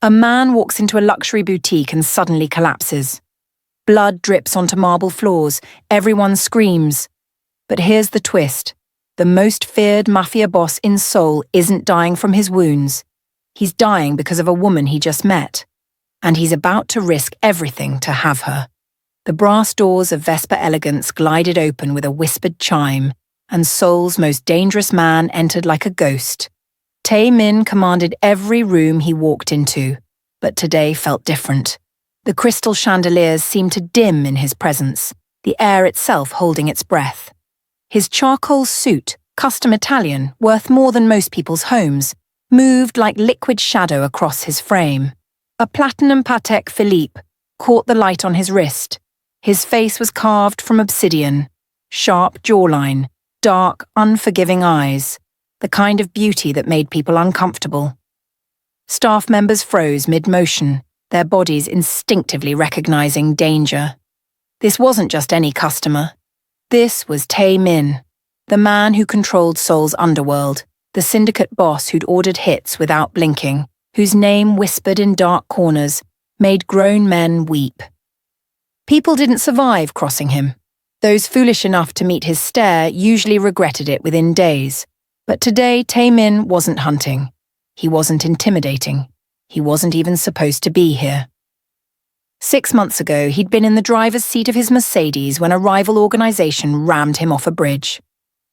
A man walks into a luxury boutique and suddenly collapses. Blood drips onto marble floors, everyone screams. But here's the twist. The most feared mafia boss in Seoul isn't dying from his wounds. He's dying because of a woman he just met. And he's about to risk everything to have her. The brass doors of Vesper Elegance glided open with a whispered chime, and Seoul's most dangerous man entered like a ghost. Tae-min commanded every room he walked into, but today felt different. The crystal chandeliers seemed to dim in his presence, the air itself holding its breath. His charcoal suit, custom Italian, worth more than most people's homes, moved like liquid shadow across his frame. A platinum Patek Philippe caught the light on his wrist. His face was carved from obsidian, sharp jawline, dark, unforgiving eyes, the kind of beauty that made people uncomfortable. Staff members froze mid-motion, their bodies instinctively recognizing danger. This wasn't just any customer. This was Tae-min, the man who controlled Seoul's underworld, the syndicate boss who'd ordered hits without blinking, whose name whispered in dark corners, made grown men weep. People didn't survive crossing him. Those foolish enough to meet his stare usually regretted it within days. But today, Tae-min wasn't hunting. He wasn't intimidating. He wasn't even supposed to be here. 6 months ago, he'd been in the driver's seat of his Mercedes when a rival organization rammed him off a bridge.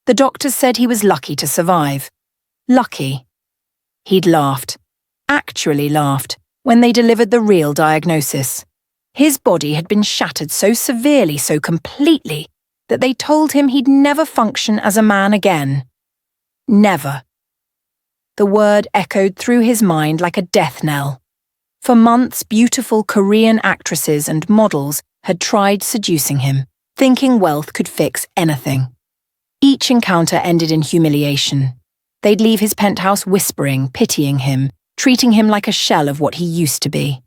The doctors said he was lucky to survive. Lucky. He'd laughed. Actually laughed, when they delivered the real diagnosis. His body had been shattered so severely, so completely, that they told him he'd never function as a man again. Never. The word echoed through his mind like a death knell. For months, beautiful Korean actresses and models had tried seducing him, thinking wealth could fix anything. Each encounter ended in humiliation. They'd leave his penthouse whispering, pitying him, treating him like a shell of what he used to be.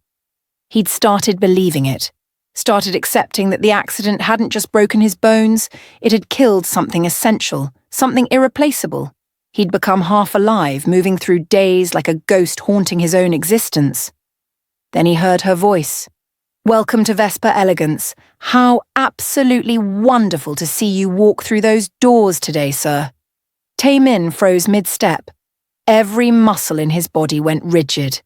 He'd started believing it, started accepting that the accident hadn't just broken his bones, it had killed something essential, something irreplaceable. He'd become half alive, moving through days like a ghost haunting his own existence. Then he heard her voice. "Welcome to Vesper Elegance. How absolutely wonderful to see you walk through those doors today, sir." Tae-min froze mid-step. Every muscle in his body went rigid.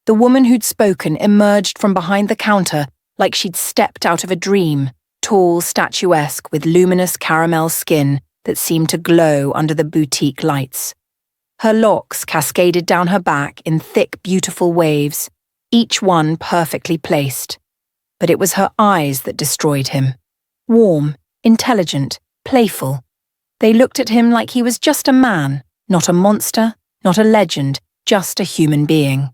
The woman who'd spoken emerged from behind the counter like she'd stepped out of a dream, tall, statuesque, with luminous caramel skin that seemed to glow under the boutique lights. Her locks cascaded down her back in thick, beautiful waves, each one perfectly placed. But it was her eyes that destroyed him. Warm, intelligent, playful. They looked at him like he was just a man, not a monster, not a legend, just a human being.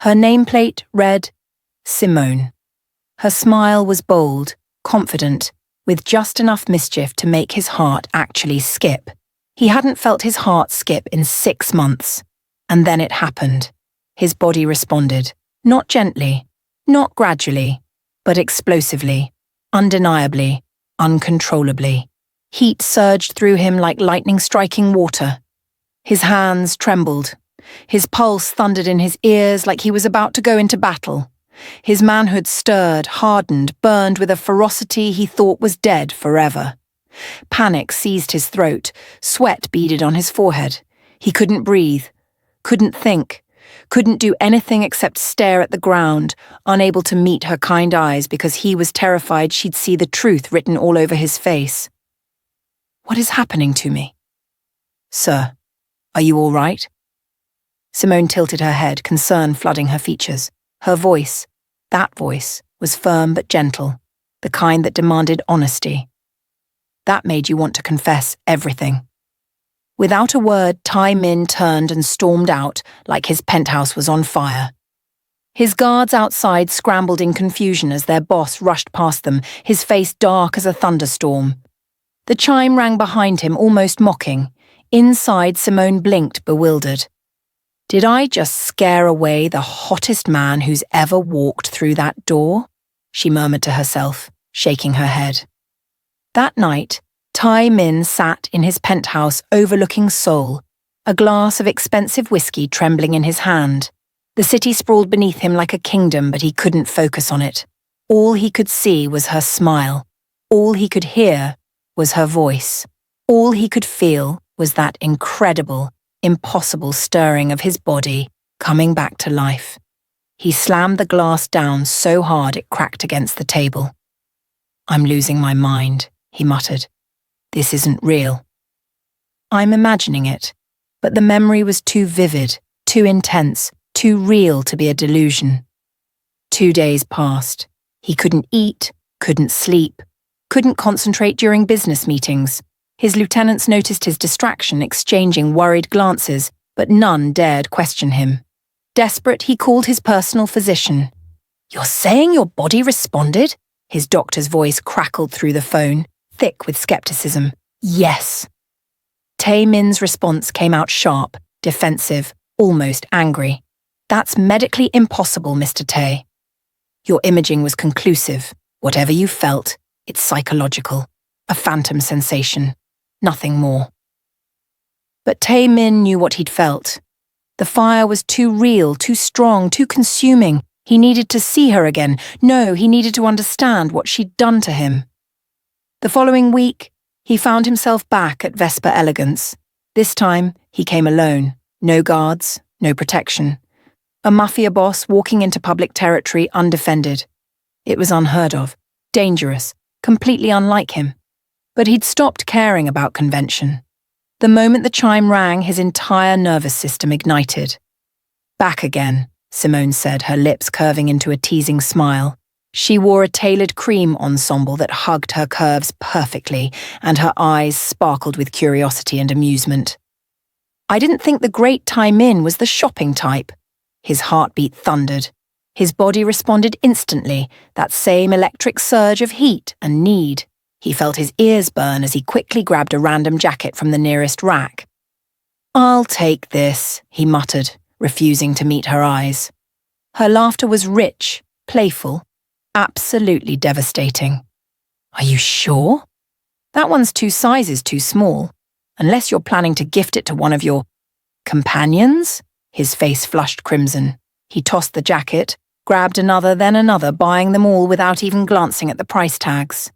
Her nameplate read, Simone. Her smile was bold, confident, with just enough mischief to make his heart actually skip. He hadn't felt his heart skip in 6 months. And then it happened. His body responded, not gently, not gradually, but explosively, undeniably, uncontrollably. Heat surged through him like lightning striking water. His hands trembled. His pulse thundered in his ears like he was about to go into battle. His manhood stirred, hardened, burned with a ferocity he thought was dead forever. Panic seized his throat, sweat beaded on his forehead. He couldn't breathe, couldn't think, couldn't do anything except stare at the ground, unable to meet her kind eyes because he was terrified she'd see the truth written all over his face. "What is happening to me?" "Sir, are you all right?" Simone tilted her head, concern flooding her features. Her voice, that voice, was firm but gentle, the kind that demanded honesty. That made you want to confess everything. Without a word, Tae-min turned and stormed out like his penthouse was on fire. His guards outside scrambled in confusion as their boss rushed past them, his face dark as a thunderstorm. The chime rang behind him, almost mocking. Inside, Simone blinked, bewildered. Did I just scare away the hottest man who's ever walked through that door? She murmured to herself, shaking her head. That night, Tae-min sat in his penthouse overlooking Seoul, a glass of expensive whiskey trembling in his hand. The city sprawled beneath him like a kingdom, but he couldn't focus on it. All he could see was her smile. All he could hear was her voice. All he could feel was that incredible, impossible stirring of his body coming back to life. He slammed the glass down so hard it cracked against the table. "I'm losing my mind," he muttered. "This isn't real." "I'm imagining it," but the memory was too vivid, too intense, too real to be a delusion. 2 days passed. He couldn't eat, couldn't sleep, couldn't concentrate during business meetings. His lieutenants noticed his distraction, exchanging worried glances, but none dared question him. Desperate, he called his personal physician. "You're saying your body responded?" His doctor's voice crackled through the phone, thick with skepticism. "Yes." Tae Min's response came out sharp, defensive, almost angry. "That's medically impossible, Mr. Tae. Your imaging was conclusive. Whatever you felt, it's psychological. A phantom sensation. Nothing more." But Tae Min knew what he'd felt. The fire was too real, too strong, too consuming. He needed to see her again. No, he needed to understand what she'd done to him. The following week, he found himself back at Vesper Elegance. This time, he came alone. No guards, no protection. A mafia boss walking into public territory undefended. It was unheard of, dangerous, completely unlike him. But he'd stopped caring about convention. The moment the chime rang, his entire nervous system ignited. "Back again," Simone said, her lips curving into a teasing smile. She wore a tailored cream ensemble that hugged her curves perfectly, and her eyes sparkled with curiosity and amusement. "I didn't think the great Tae Min was the shopping type." His heartbeat thundered. His body responded instantly, that same electric surge of heat and need. He felt his ears burn as he quickly grabbed a random jacket from the nearest rack. "I'll take this," he muttered, refusing to meet her eyes. Her laughter was rich, playful, absolutely devastating. "Are you sure? That one's 2 sizes too small, unless you're planning to gift it to one of your companions?" His face flushed crimson. He tossed the jacket, grabbed another, then another, buying them all without even glancing at the price tags.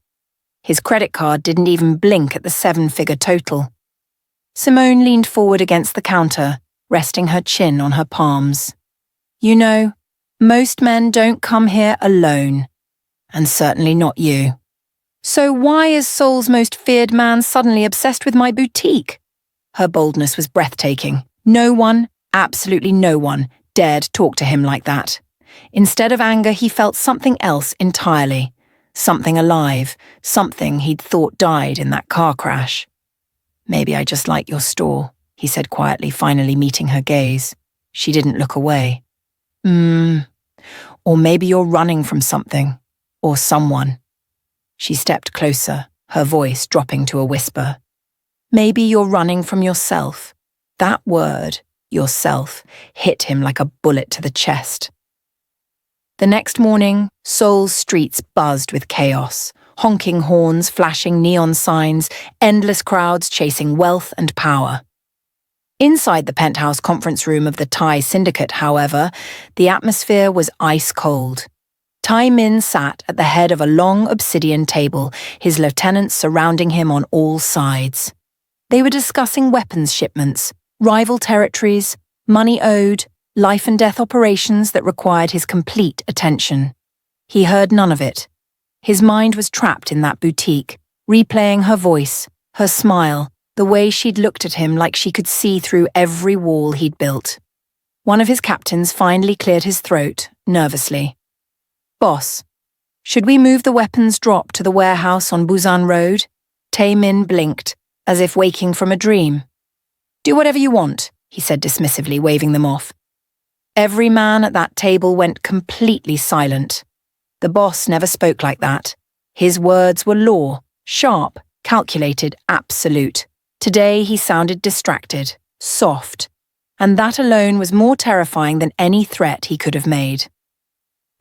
His credit card didn't even blink at the 7-figure total. Simone leaned forward against the counter, resting her chin on her palms. "You know, most men don't come here alone. And certainly not you. So why is Seoul's most feared man suddenly obsessed with my boutique?" Her boldness was breathtaking. No one, absolutely no one, dared talk to him like that. Instead of anger, he felt something else entirely. Something alive, something he'd thought died in that car crash. "Maybe I just like your store," he said quietly, finally meeting her gaze. She didn't look away. Or maybe you're running from something, or someone." She stepped closer, her voice dropping to a whisper. "Maybe you're running from yourself." That word, yourself, hit him like a bullet to the chest. The next morning, Seoul's streets buzzed with chaos. Honking horns, flashing neon signs, endless crowds chasing wealth and power. Inside the penthouse conference room of the Thai syndicate, however, the atmosphere was ice cold. Tae Min sat at the head of a long obsidian table, his lieutenants surrounding him on all sides. They were discussing weapons shipments, rival territories, money owed, life and death operations that required his complete attention. He heard none of it. His mind was trapped in that boutique, replaying her voice, her smile, the way she'd looked at him like she could see through every wall he'd built. One of his captains finally cleared his throat, nervously. "Boss, should we move the weapons drop to the warehouse on Busan Road?" Tae Min blinked, as if waking from a dream. "Do whatever you want," he said dismissively, waving them off. Every man at that table went completely silent. The boss never spoke like that. His words were law, sharp, calculated, absolute. Today he sounded distracted, soft, and that alone was more terrifying than any threat he could have made.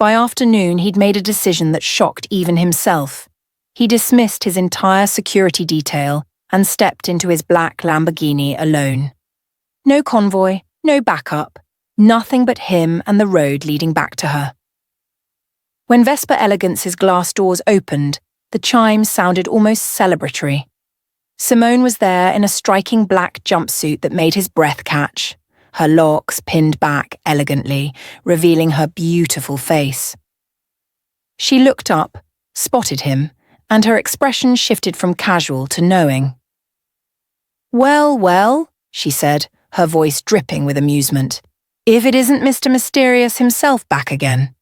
By afternoon, he'd made a decision that shocked even himself. He dismissed his entire security detail and stepped into his black Lamborghini alone. No convoy, no backup, Nothing but him and the road leading back to her. When Vesper Elegance's glass doors opened, the chimes sounded almost celebratory. Simone was there in a striking black jumpsuit that made his breath catch, her locks pinned back elegantly, revealing her beautiful face. She looked up, spotted him, and her expression shifted from casual to knowing. "Well, well," she said, her voice dripping with amusement, "if it isn't Mr. Mysterious himself back again."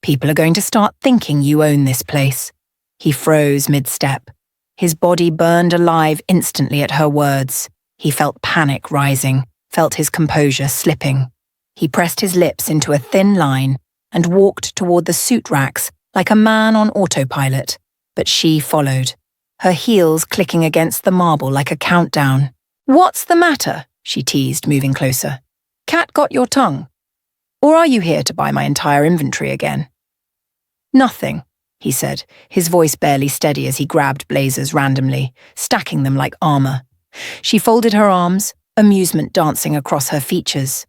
"People are going to start thinking you own this place." He froze mid-step. His body burned alive instantly at her words. He felt panic rising, felt his composure slipping. He pressed his lips into a thin line and walked toward the suit racks like a man on autopilot, but she followed, her heels clicking against the marble like a countdown. "What's the matter?" she teased, moving closer. "Cat got your tongue? Or are you here to buy my entire inventory again?" "Nothing," he said, his voice barely steady as he grabbed blazers randomly, stacking them like armor. She folded her arms, amusement dancing across her features.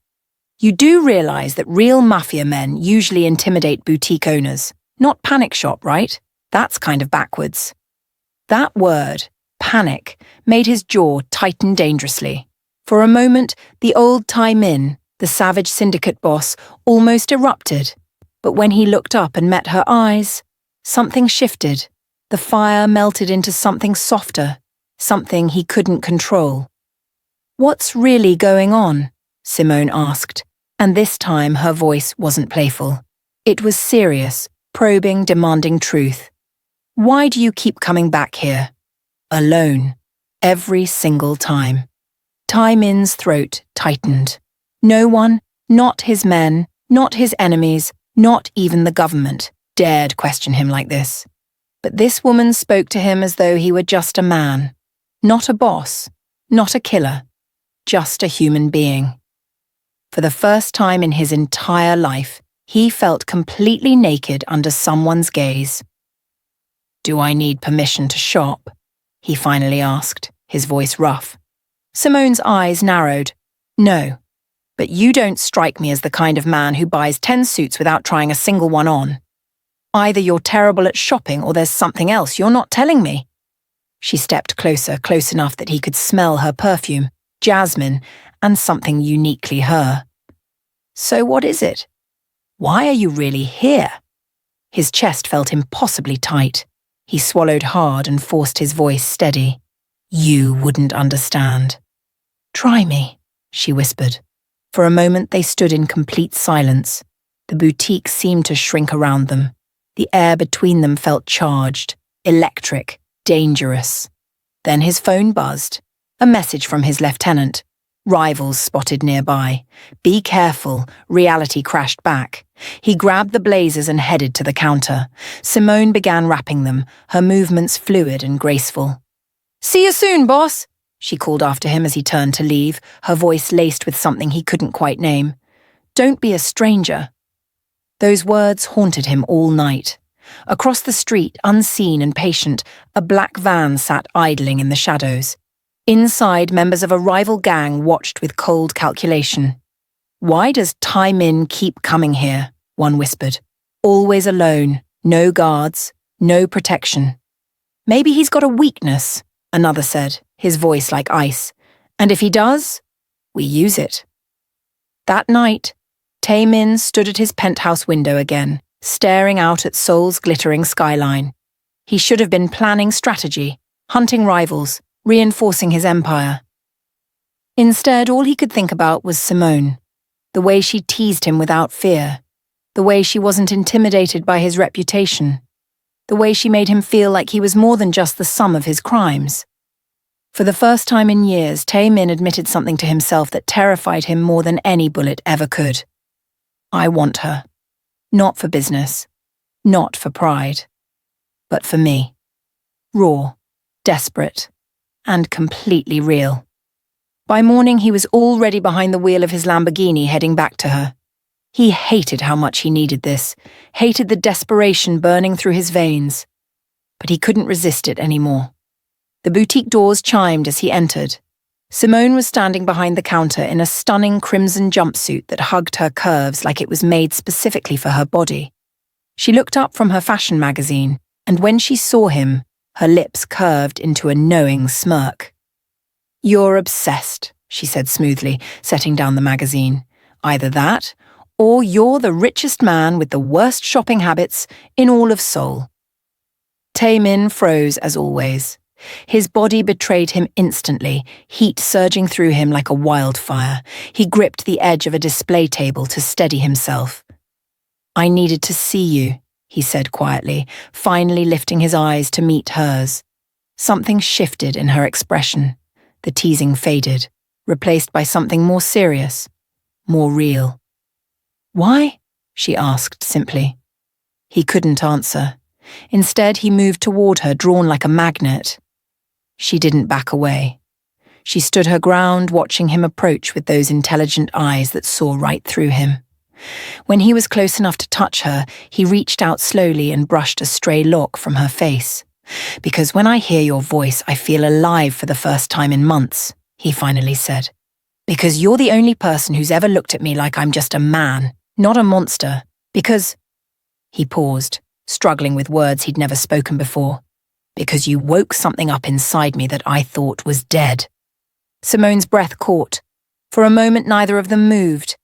"You do realize that real mafia men usually intimidate boutique owners, not panic shop, right? That's kind of backwards." That word, panic, made his jaw tighten dangerously. For a moment, the old Tai Min, the savage syndicate boss, almost erupted. But when he looked up and met her eyes, something shifted. The fire melted into something softer, something he couldn't control. "What's really going on?" Simone asked, and this time her voice wasn't playful. It was serious, probing, demanding truth. "Why do you keep coming back here? Alone. Every single time." Tai Min's throat tightened. No one, not his men, not his enemies, not even the government, dared question him like this. But this woman spoke to him as though he were just a man. Not a boss, not a killer, just a human being. For the first time in his entire life, he felt completely naked under someone's gaze. "Do I need permission to shop?" he finally asked, his voice rough. Simone's eyes narrowed. "No, but you don't strike me as the kind of man who buys 10 suits without trying a single one on. Either you're terrible at shopping or there's something else you're not telling me." She stepped closer, close enough that he could smell her perfume, jasmine, and something uniquely her. "So what is it? Why are you really here?" His chest felt impossibly tight. He swallowed hard and forced his voice steady. "You wouldn't understand." "Try me," she whispered. For a moment they stood in complete silence. The boutique seemed to shrink around them. The air between them felt charged, electric, dangerous. Then his phone buzzed. A message from his lieutenant. Rivals spotted nearby. "Be careful," reality crashed back. He grabbed the blazers and headed to the counter. Simone began wrapping them, her movements fluid and graceful. "See you soon, boss," she called after him as he turned to leave, her voice laced with something he couldn't quite name. "Don't be a stranger." Those words haunted him all night. Across the street, unseen and patient, a black van sat idling in the shadows. Inside, members of a rival gang watched with cold calculation. "Why does Tai Min keep coming here?" one whispered. "Always alone, no guards, no protection." "Maybe he's got a weakness," another said, his voice like ice. "And if he does, we use it." That night, Tai Min stood at his penthouse window again, staring out at Seoul's glittering skyline. He should have been planning strategy, hunting rivals, reinforcing his empire. Instead, all he could think about was Simone, the way she teased him without fear, the way she wasn't intimidated by his reputation, the way she made him feel like he was more than just the sum of his crimes. For the first time in years, Tai Min admitted something to himself that terrified him more than any bullet ever could. "I want her. Not for business. Not for pride. But for me. Raw. Desperate. And completely real." By morning, he was already behind the wheel of his Lamborghini heading back to her. He hated how much he needed this, hated the desperation burning through his veins. But he couldn't resist it anymore. The boutique doors chimed as he entered. Simone was standing behind the counter in a stunning crimson jumpsuit that hugged her curves like it was made specifically for her body. She looked up from her fashion magazine, and when she saw him, her lips curved into a knowing smirk. "You're obsessed," she said smoothly, setting down the magazine. "Either that, or you're the richest man with the worst shopping habits in all of Seoul." Tae-min froze as always. His body betrayed him instantly, heat surging through him like a wildfire. He gripped the edge of a display table to steady himself. "I needed to see you," he said quietly, finally lifting his eyes to meet hers. Something shifted in her expression. The teasing faded, replaced by something more serious, more real. "Why?" she asked simply. He couldn't answer. Instead, he moved toward her, drawn like a magnet. She didn't back away. She stood her ground, watching him approach with those intelligent eyes that saw right through him. When he was close enough to touch her, he reached out slowly and brushed a stray lock from her face. "Because when I hear your voice, I feel alive for the first time in months," he finally said. "Because you're the only person who's ever looked at me like I'm just a man, not a monster. Because—" He paused, struggling with words he'd never spoken before. "Because you woke something up inside me that I thought was dead." Simone's breath caught. For a moment, neither of them moved.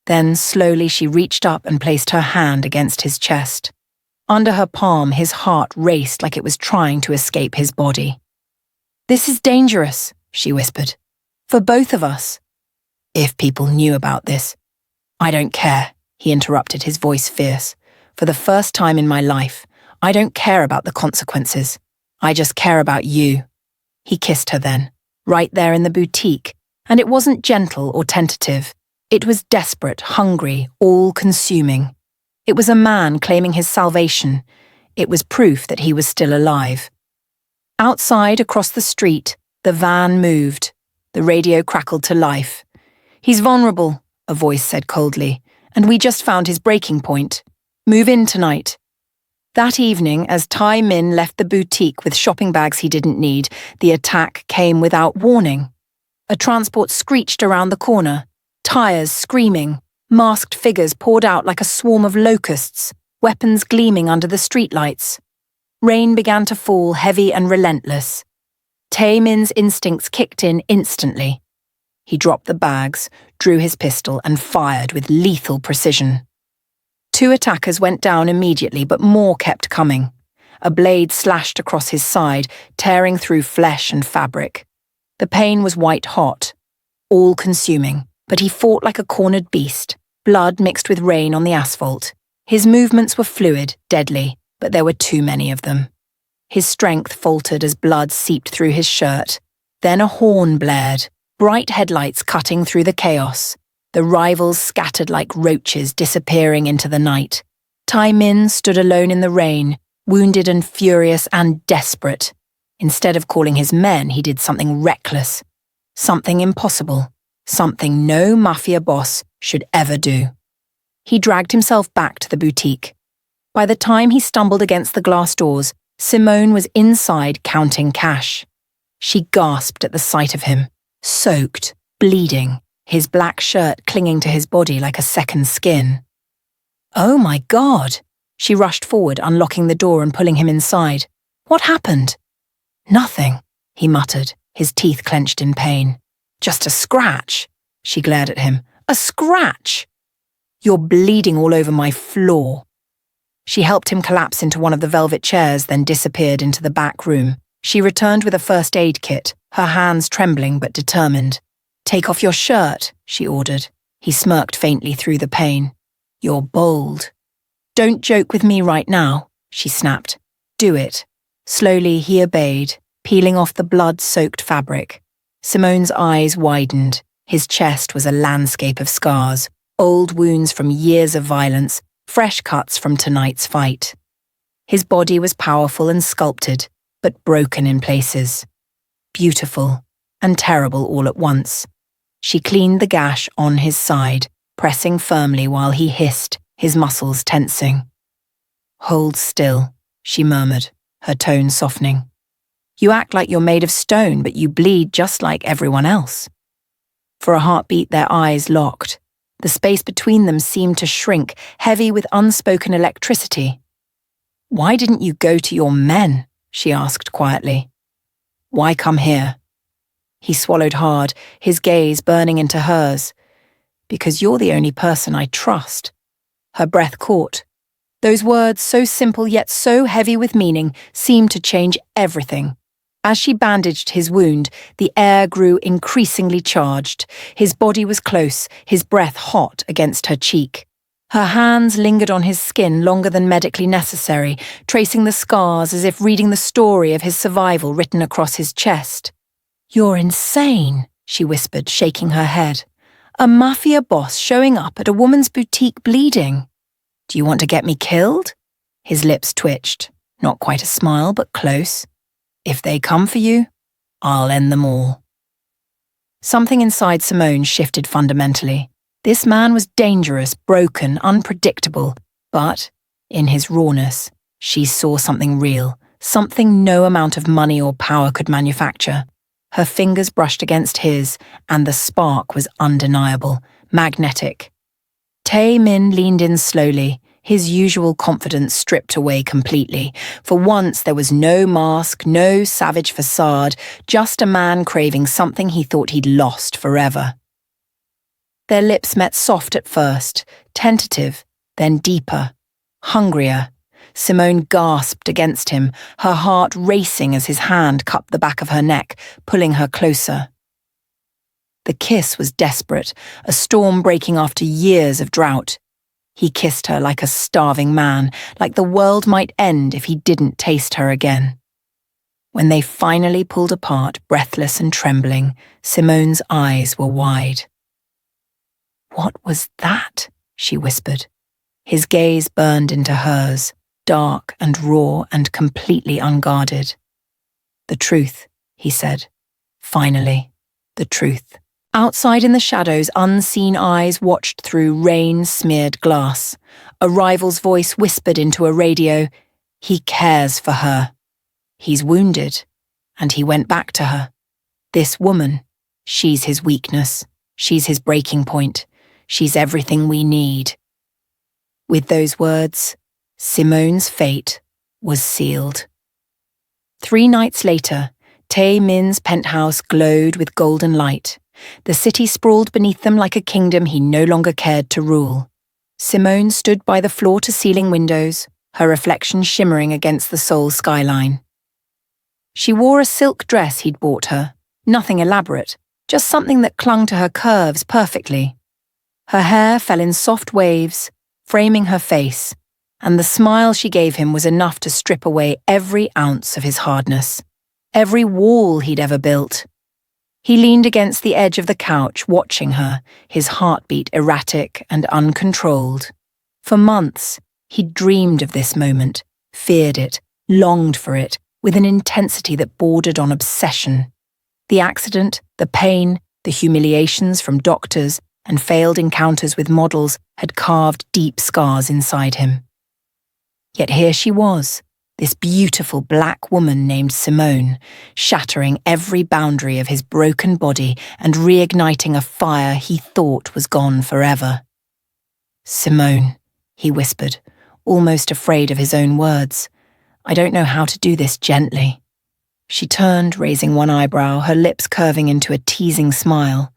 Then, slowly, she reached up and placed her hand against his chest. Under her palm, his heart raced like it was trying to escape his body. "This is dangerous," she whispered. "For both of us." "If people knew about this—" "I don't care," he interrupted, his voice fierce. "For the first time in my life, I don't care about the consequences. I just care about you." He kissed her then, right there in the boutique, and it wasn't gentle or tentative. It was desperate, hungry, all-consuming. It was a man claiming his salvation. It was proof that he was still alive. Outside, across the street, the van moved. The radio crackled to life. "He's vulnerable," a voice said coldly, "and we just found his breaking point. Move in tonight." That evening, as Tae-min left the boutique with shopping bags he didn't need, the attack came without warning. A transport screeched around the corner, tires screaming, masked figures poured out like a swarm of locusts, weapons gleaming under the streetlights. Rain began to fall, heavy and relentless. Tae-min's instincts kicked in instantly. He dropped the bags, drew his pistol, and fired with lethal precision. 2 attackers went down immediately, but more kept coming. A blade slashed across his side, tearing through flesh and fabric. The pain was white-hot, all-consuming, but he fought like a cornered beast, blood mixed with rain on the asphalt. His movements were fluid, deadly, but there were too many of them. His strength faltered as blood seeped through his shirt. Then a horn blared, bright headlights cutting through the chaos. The rivals scattered like roaches, disappearing into the night. Tae-min stood alone in the rain, wounded and furious and desperate. Instead of calling his men, he did something reckless, something impossible, something no mafia boss should ever do. He dragged himself back to the boutique. By the time he stumbled against the glass doors, Simone was inside counting cash. She gasped at the sight of him, soaked, bleeding, his black shirt clinging to his body like a second skin. "Oh my God!" She rushed forward, unlocking the door and pulling him inside. "What happened?" "Nothing," he muttered, his teeth clenched in pain. "Just a scratch." She glared at him. "A scratch!" "You're bleeding all over my floor." She helped him collapse into one of the velvet chairs, then disappeared into the back room. She returned with a first aid kit, her hands trembling but determined. "Take off your shirt," she ordered. He smirked faintly through the pain. "You're bold." "Don't joke with me right now," she snapped. "Do it." Slowly he obeyed, peeling off the blood-soaked fabric. Simone's eyes widened. His chest was a landscape of scars, old wounds from years of violence, fresh cuts from tonight's fight. His body was powerful and sculpted, but broken in places. Beautiful and terrible all at once. She cleaned the gash on his side, pressing firmly while he hissed, his muscles tensing. "Hold still," she murmured, her tone softening. You act like you're made of stone, but you bleed just like everyone else." For a heartbeat, their eyes locked. The space between them seemed to shrink, heavy with unspoken electricity. "Why didn't you go to your men?" she asked quietly. "Why come here?" He swallowed hard, his gaze burning into hers. "Because you're the only person I trust." Her breath caught. Those words, so simple yet so heavy with meaning, seemed to change everything. As she bandaged his wound, the air grew increasingly charged. His body was close, his breath hot against her cheek. Her hands lingered on his skin longer than medically necessary, tracing the scars as if reading the story of his survival written across his chest. "You're insane," she whispered, shaking her head. "A mafia boss showing up at a woman's boutique bleeding. Do you want to get me killed?" His lips twitched. Not quite a smile, but close. "If they come for you, I'll end them all." Something inside Simone shifted fundamentally. This man was dangerous, broken, unpredictable, but, in his rawness, she saw something real, something no amount of money or power could manufacture. Her fingers brushed against his, and the spark was undeniable, magnetic. Tae-min leaned in slowly, his usual confidence stripped away completely. For once there was no mask, no savage facade, just a man craving something he thought he'd lost forever. Their lips met soft at first, tentative, then deeper, hungrier. Simone gasped against him, her heart racing as his hand cupped the back of her neck, pulling her closer. The kiss was desperate, a storm breaking after years of drought. He kissed her like a starving man, like the world might end if he didn't taste her again. When they finally pulled apart, breathless and trembling, Simone's eyes were wide. "What was that?" she whispered. His gaze burned into hers, dark and raw and completely unguarded. "The truth," he said. "Finally, the truth." Outside in the shadows, unseen eyes watched through rain-smeared glass. A rival's voice whispered into a radio, "He cares for her. He's wounded." And he went back to her. "This woman, she's his weakness. She's his breaking point. She's everything we need." With those words, Simone's fate was sealed. 3 nights later, Tae-min's penthouse glowed with golden light. The city sprawled beneath them like a kingdom he no longer cared to rule. Simone stood by the floor-to-ceiling windows, her reflection shimmering against the Seoul skyline. She wore a silk dress he'd bought her, nothing elaborate, just something that clung to her curves perfectly. Her hair fell in soft waves, framing her face, and the smile she gave him was enough to strip away every ounce of his hardness, every wall he'd ever built. He leaned against the edge of the couch, watching her, his heartbeat erratic and uncontrolled. For months, he'd dreamed of this moment, feared it, longed for it, with an intensity that bordered on obsession. The accident, the pain, the humiliations from doctors, and failed encounters with models had carved deep scars inside him. Yet here she was, this beautiful black woman named Simone, shattering every boundary of his broken body and reigniting a fire he thought was gone forever. "Simone," he whispered, almost afraid of his own words. "I don't know how to do this gently." She turned, raising one eyebrow, her lips curving into a teasing smile.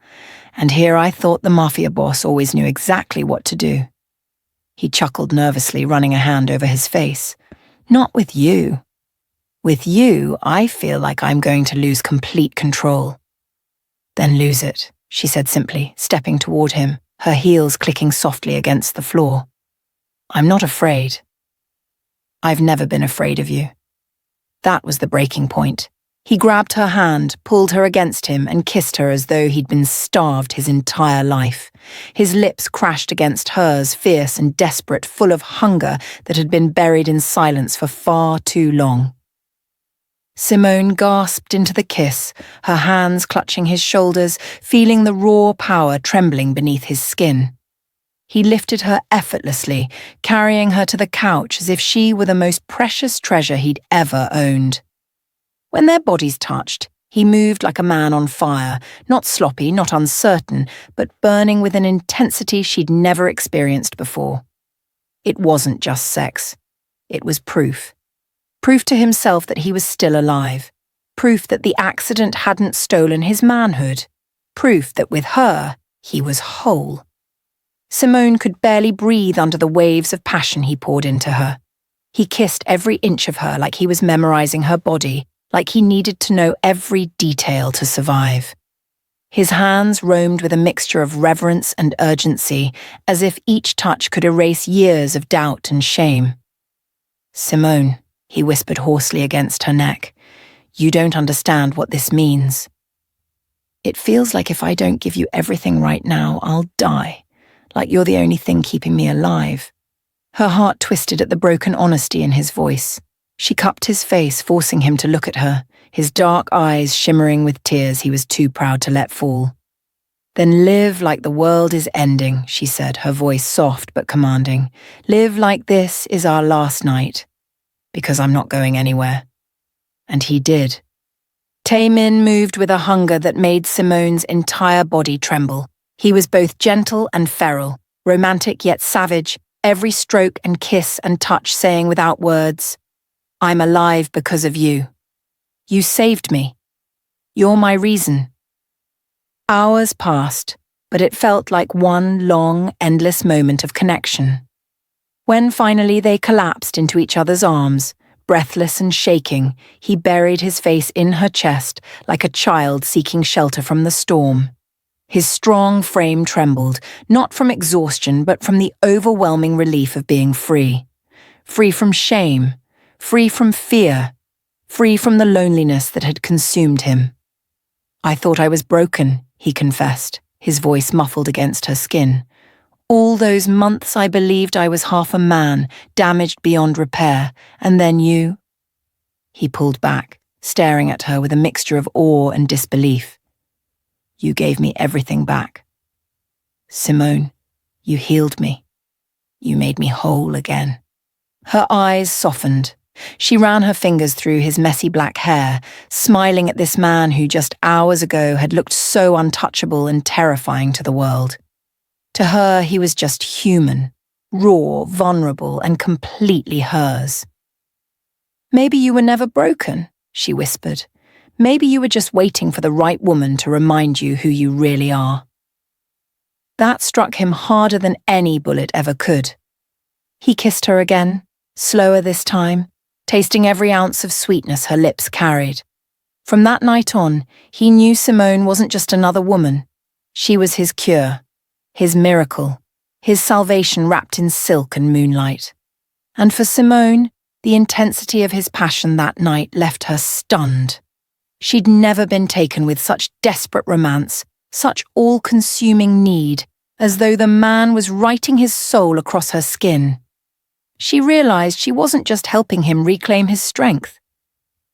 "And here I thought the mafia boss always knew exactly what to do." He chuckled nervously, running a hand over his face. "Not with you. With you, I feel like I'm going to lose complete control." "Then lose it," she said simply, stepping toward him, her heels clicking softly against the floor. "I'm not afraid. I've never been afraid of you." That was the breaking point. He grabbed her hand, pulled her against him, and kissed her as though he'd been starved his entire life. His lips crashed against hers, fierce and desperate, full of hunger that had been buried in silence for far too long. Simone gasped into the kiss, her hands clutching his shoulders, feeling the raw power trembling beneath his skin. He lifted her effortlessly, carrying her to the couch as if she were the most precious treasure he'd ever owned. When their bodies touched, he moved like a man on fire, not sloppy, not uncertain, but burning with an intensity she'd never experienced before. It wasn't just sex. It was proof. Proof to himself that he was still alive. Proof that the accident hadn't stolen his manhood. Proof that with her, he was whole. Simone could barely breathe under the waves of passion he poured into her. He kissed every inch of her like he was memorizing her body, like he needed to know every detail to survive. His hands roamed with a mixture of reverence and urgency, as if each touch could erase years of doubt and shame. "Simone," he whispered hoarsely against her neck, "you don't understand what this means. It feels like if I don't give you everything right now, I'll die, like you're the only thing keeping me alive." Her heart twisted at the broken honesty in his voice. She cupped his face, forcing him to look at her, his dark eyes shimmering with tears he was too proud to let fall. "Then live like the world is ending," she said, her voice soft but commanding. "Live like this is our last night, because I'm not going anywhere." And he did. Taemin moved with a hunger that made Simone's entire body tremble. He was both gentle and feral, romantic yet savage, every stroke and kiss and touch saying without words, "I'm alive because of you. You saved me. You're my reason." Hours passed, but it felt like one long, endless moment of connection. When finally they collapsed into each other's arms, breathless and shaking, he buried his face in her chest like a child seeking shelter from the storm. His strong frame trembled, not from exhaustion but from the overwhelming relief of being free. Free from shame, free from fear, free from the loneliness that had consumed him. "I thought I was broken," he confessed, his voice muffled against her skin. "All those months I believed I was half a man, damaged beyond repair, and then you—" He pulled back, staring at her with a mixture of awe and disbelief. "You gave me everything back. Simone, you healed me. You made me whole again." Her eyes softened. She ran her fingers through his messy black hair, smiling at this man who just hours ago had looked so untouchable and terrifying to the world. To her, he was just human, raw, vulnerable, and completely hers. "Maybe you were never broken," she whispered. "Maybe you were just waiting for the right woman to remind you who you really are." That struck him harder than any bullet ever could. He kissed her again, slower this time, tasting every ounce of sweetness her lips carried. From that night on, he knew Simone wasn't just another woman. She was his cure, his miracle, his salvation wrapped in silk and moonlight. And for Simone, the intensity of his passion that night left her stunned. She'd never been taken with such desperate romance, such all-consuming need, as though the man was writing his soul across her skin. She realized she wasn't just helping him reclaim his strength.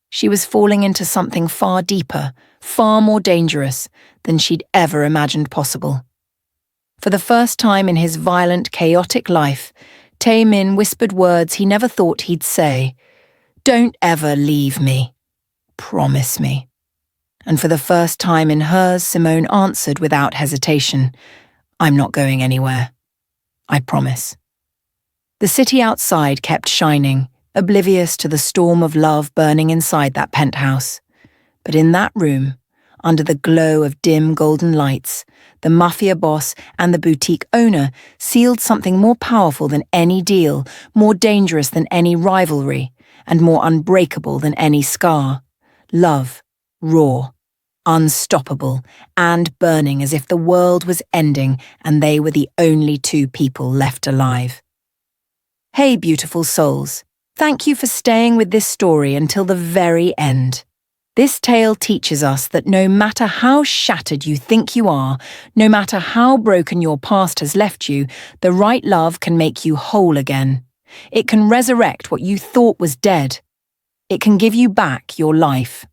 She was falling into something far deeper, far more dangerous than she'd ever imagined possible. For the first time in his violent, chaotic life, Taemin whispered words he never thought he'd say. "Don't ever leave me. Promise me." And for the first time in hers, Simone answered without hesitation, "I'm not going anywhere. I promise." The city outside kept shining, oblivious to the storm of love burning inside that penthouse. But in that room, under the glow of dim golden lights, the MAFIA boss and the boutique owner sealed something more powerful than any deal, more dangerous than any rivalry, and more unbreakable than any scar. Love, raw, unstoppable, and burning as if the world was ending and they were the only two people left alive. Hey, beautiful souls. Thank you for staying with this story until the very end. This tale teaches us that no matter how shattered you think you are, no matter how broken your past has left you, the right love can make you whole again. It can resurrect what you thought was dead. It can give you back your life.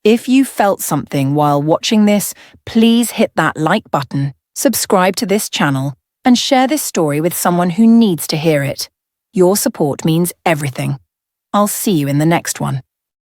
If you felt something while watching this, please hit that like button, subscribe to this channel, and share this story with someone who needs to hear it. Your support means everything. I'll see you in the next one.